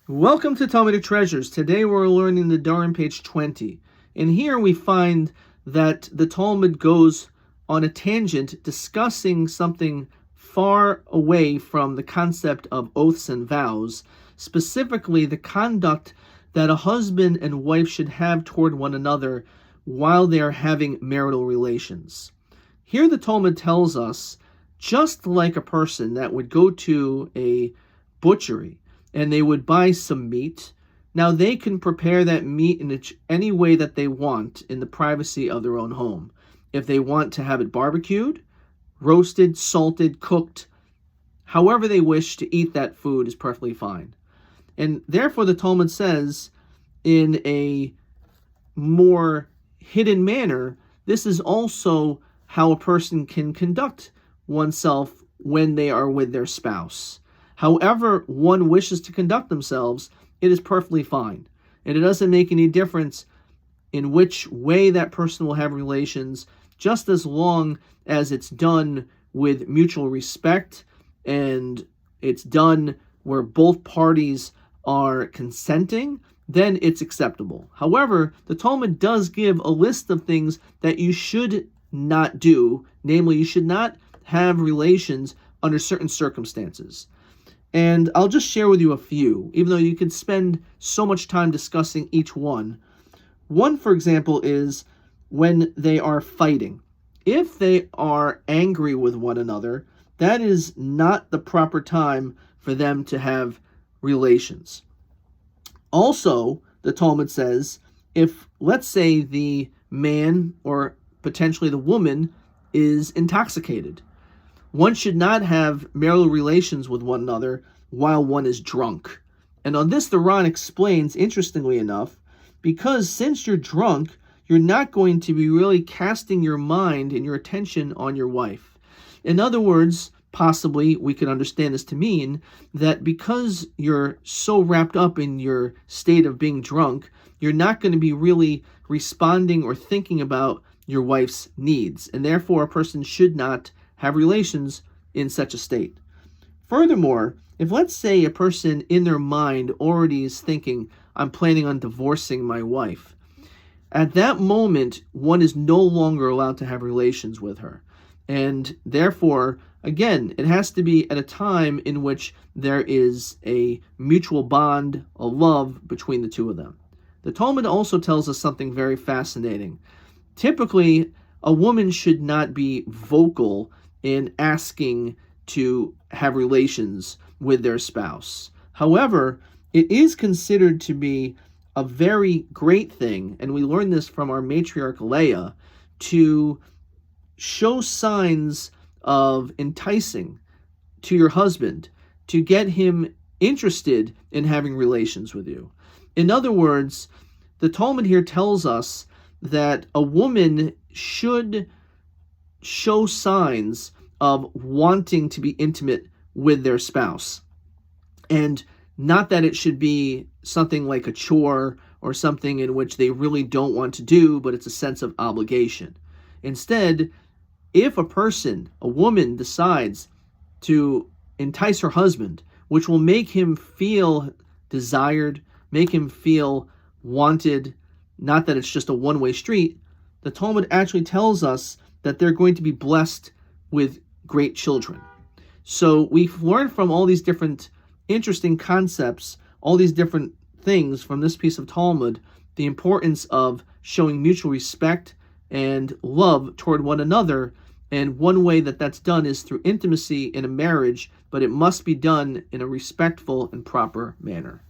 Welcome to Talmudic Treasures. Today we're learning the Nedarim, page 20. And here we find that the Talmud goes on a tangent discussing something far away from the concept of oaths and vows, specifically the conduct that a husband and wife should have toward one another while they are having marital relations. Here the Talmud tells us, just like a person that would go to a butchery and they would buy some meat. Now they can prepare that meat in any way that they want in the privacy of their own home. If they want to have it barbecued, roasted, salted, cooked, however they wish to eat that food is perfectly fine. And therefore the Talmud says, in a more hidden manner, this is also how a person can conduct oneself when they are with their spouse. However one wishes to conduct themselves, it is perfectly fine. And it doesn't make any difference in which way that person will have relations, just as long as it's done with mutual respect and it's done where both parties are consenting, then it's acceptable. However, the Talmud does give a list of things that you should not do. Namely, you should not have relations under certain circumstances. And I'll just share with you a few, even though you could spend so much time discussing each one. One, for example, is when they are fighting. If they are angry with one another, that is not the proper time for them to have relations. Also, the Talmud says, if, let's say, the man or potentially the woman is intoxicated, one should not have marital relations with one another while one is drunk. And on this, the Ran explains, interestingly enough, because since you're drunk, you're not going to be really casting your mind and your attention on your wife. In other words, possibly we could understand this to mean that because you're so wrapped up in your state of being drunk, you're not going to be really responding or thinking about your wife's needs. And therefore, a person should not have relations in such a state. Furthermore, if let's say a person in their mind already is thinking, I'm planning on divorcing my wife, at that moment, one is no longer allowed to have relations with her. And therefore, again, it has to be at a time in which there is a mutual bond, a love between the two of them. The Talmud also tells us something very fascinating. Typically, a woman should not be vocal in asking to have relations with their spouse. However, it is considered to be a very great thing, and we learn this from our matriarch Leah, to show signs of enticing to your husband to get him interested in having relations with you. In other words, the Talmud here tells us that a woman should show signs of wanting to be intimate with their spouse. And not that it should be something like a chore or something in which they really don't want to do, but it's a sense of obligation. Instead, if a woman decides to entice her husband, which will make him feel desired, make him feel wanted, not that it's just a one-way street, the Talmud actually tells us that they're going to be blessed with great children. So we've learned from all these different interesting concepts, all these different things from this piece of Talmud, the importance of showing mutual respect and love toward one another. And one way that that's done is through intimacy in a marriage, but it must be done in a respectful and proper manner.